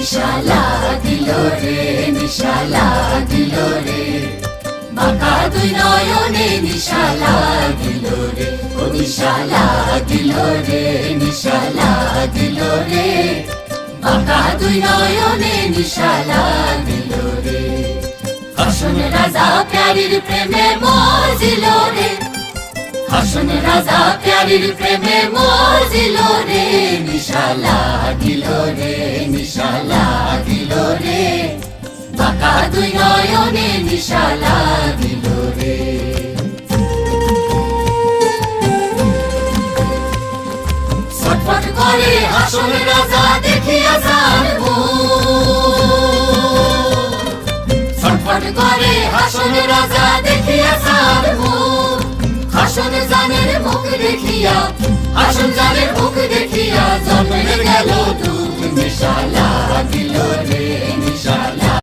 নিশালা দিল রে, নিশালা দিল রে, বাঁকা দুই নয়নে নিশালা দিল রে, ও নিশালা দিল রে, নিশালা দিল রে, বাঁকা দুই নয়নে নিশালা দিল রে। হাসন রাজা প্যারির প্রেমে মজিল রে, হাসন রাজা প্যারির প্রেমে মজিল রে, নিশালা দিল রে, নিশালা দিল রে, বাঁকা দুই নয়নে নিশালা দিল রে। ছটফট করে হাসন রাজা দেখিয়া যার মুখ, ছটফট করে হাসন রাজা দেখিয়া যার মুখ, হাসন জানের মুখ দেখিয়া, হাসন জানের মুখ দেখিয়া জন্মে গেল দুঃখ, নিশালা